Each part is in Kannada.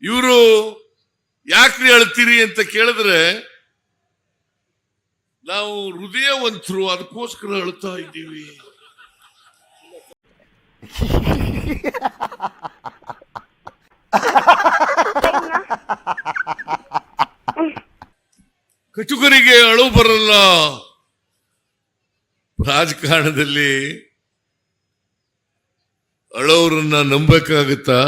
ಇವರು ಯಾಕ್ರಿ ಅಳ್ತೀರಿ ಅಂತ ಕೇಳಿದ್ರೆ ನಾವು ಹೃದಯವಂತರು ಅದಕ್ಕೋಸ್ಕರ ಅಳ್ತಾ ಇದ್ದೀವಿ. ಕಟುಕರಿಗೆ ಅಳು ಬರಲ್ಲ. ರಾಜಕಾರಣದಲ್ಲಿ ಅಳೋರನ್ನ ನಂಬಕ್ಕಾಗತ್ತಾ?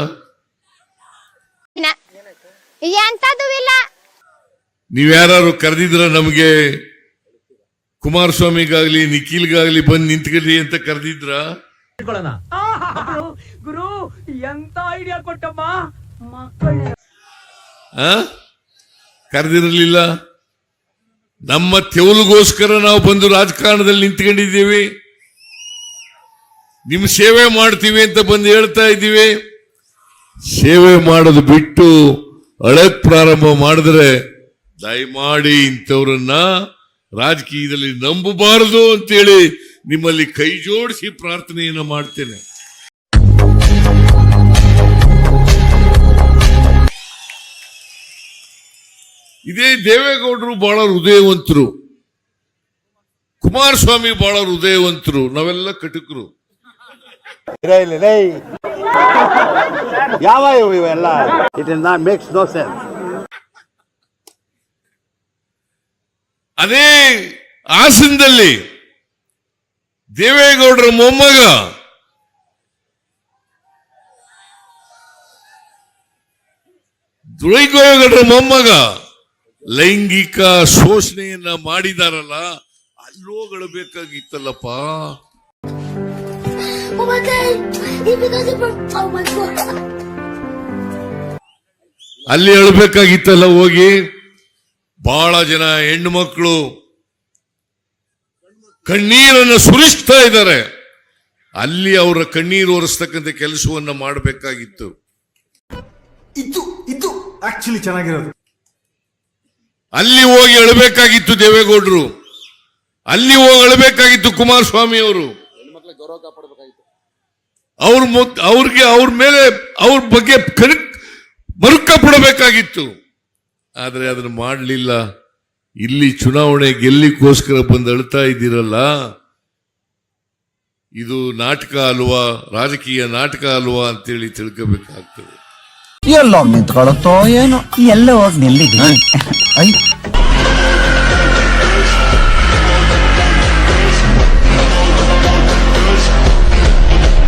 ನೀವ್ಯಾರು ಕರೆದಿದ್ರ? ನಮಗೆ ಕುಮಾರಸ್ವಾಮಿಗಾಗ್ಲಿ ನಿಖಿಲ್ಗಾಗ್ಲಿ ಬಂದು ನಿಂತ್ಕೊಳ್ಳಿ ಅಂತ ಕರೆದಿದ್ರ? ಗುರು ಎಂತ ಐಡಿಯಾ ಕೊಟ್ಟಮ್ಮ. ಕರೆದಿರಲಿಲ್ಲ. ನಮ್ಮ ತೆವಲಿಗೋಸ್ಕರ ನಾವು ಬಂದು ರಾಜಕಾರಣದಲ್ಲಿ ನಿಂತ್ಕೊಂಡಿದ್ದೀವಿ. ನಿಮ್ ಸೇವೆ ಮಾಡ್ತೀವಿ ಅಂತ ಬಂದು ಹೇಳ್ತಾ ಇದ್ದೀವಿ. ಸೇವೆ ಮಾಡೋದು ಬಿಟ್ಟು ಅಳಕ್ ಪ್ರಾರಂಭ ಮಾಡಿದ್ರೆ ದಯಮಾಡಿ ಇಂಥವ್ರನ್ನ ರಾಜಕೀಯದಲ್ಲಿ ನಂಬಬಾರದು ಅಂತೇಳಿ ನಿಮ್ಮಲ್ಲಿ ಕೈ ಜೋಡಿಸಿ ಪ್ರಾರ್ಥನೆಯನ್ನು ಮಾಡ್ತೇನೆ. ಇದೇ ದೇವೇಗೌಡರು ಬಹಳ ಹೃದಯವಂತರು, ಕುಮಾರಸ್ವಾಮಿ ಬಹಳ ಹೃದಯವಂತರು, ನಾವೆಲ್ಲ ಕಟುಕರು. ಯಾವ ಇವೆಲ್ಲ it is not makes no sense. ಅದೇ ಹಾಸನದಲ್ಲಿ ದೇವೇಗೌಡರ ಮೊಮ್ಮಗ ದೇವೇಗೌಡರ ಮೊಮ್ಮಗ ಲೈಂಗಿಕ ಶೋಷಣೆಯನ್ನ ಮಾಡಿದಾರಲ್ಲ, ಅಲ್ಲೋಗಳಬೇಕಾಗಿತ್ತಲ್ಲಪ್ಪ. ಅಲ್ಲಿ ಹೇಳ್ಬೇಕಾಗಿತ್ತಲ್ಲ ಹೋಗಿ. ಬಹಳ ಜನ ಹೆಣ್ಣು ಮಕ್ಕಳು ಕಣ್ಣೀರನ್ನು ಸುರಿಸ್ತಾ ಇದ್ದಾರೆ. ಅಲ್ಲಿ ಅವರ ಕಣ್ಣೀರು ಒರೆಸ್ತಕ್ಕಂಥ ಕೆಲಸವನ್ನ ಮಾಡಬೇಕಾಗಿತ್ತು. ಇದು ಆಕ್ಚುಲಿ ಚೆನ್ನಾಗಿರೋದು. ಅಲ್ಲಿ ಹೋಗಿ ಅಳಬೇಕಾಗಿತ್ತು ದೇವೇಗೌಡರು, ಅಲ್ಲಿ ಹೋಗಿ ಅಳಬೇಕಾಗಿತ್ತು ಕುಮಾರಸ್ವಾಮಿ ಅವರು. ಅವ್ರಿಗೆ ಅವ್ರ ಮೇಲೆ ಅವ್ರ ಬಗ್ಗೆ ಮರುಕ ಪಡಬೇಕಾಗಿತ್ತು. ಆದರೆ ಅದನ್ನು ಮಾಡಲಿಲ್ಲ. ಇಲ್ಲಿ ಚುನಾವಣೆ ಗೆಲ್ಲಿಗೋಸ್ಕರ ಬಂದು ಅಳ್ತಾ ಇದ್ದೀರಲ್ಲ, ಇದು ನಾಟಕ ಅಲ್ವಾ, ರಾಜಕೀಯ ನಾಟಕ ಅಲ್ವಾ ಅಂತೇಳಿ ತಿಳ್ಕೋಬೇಕಾಗ್ತದೆ. ಎಲ್ಲೋಗಿ ನಿಂತ್ಕೊಳ್ಳುತ್ತೋ ಏನೋ, ಎಲ್ಲ ಹೋಗಿ ನಿಲ್ಲಿದೆ.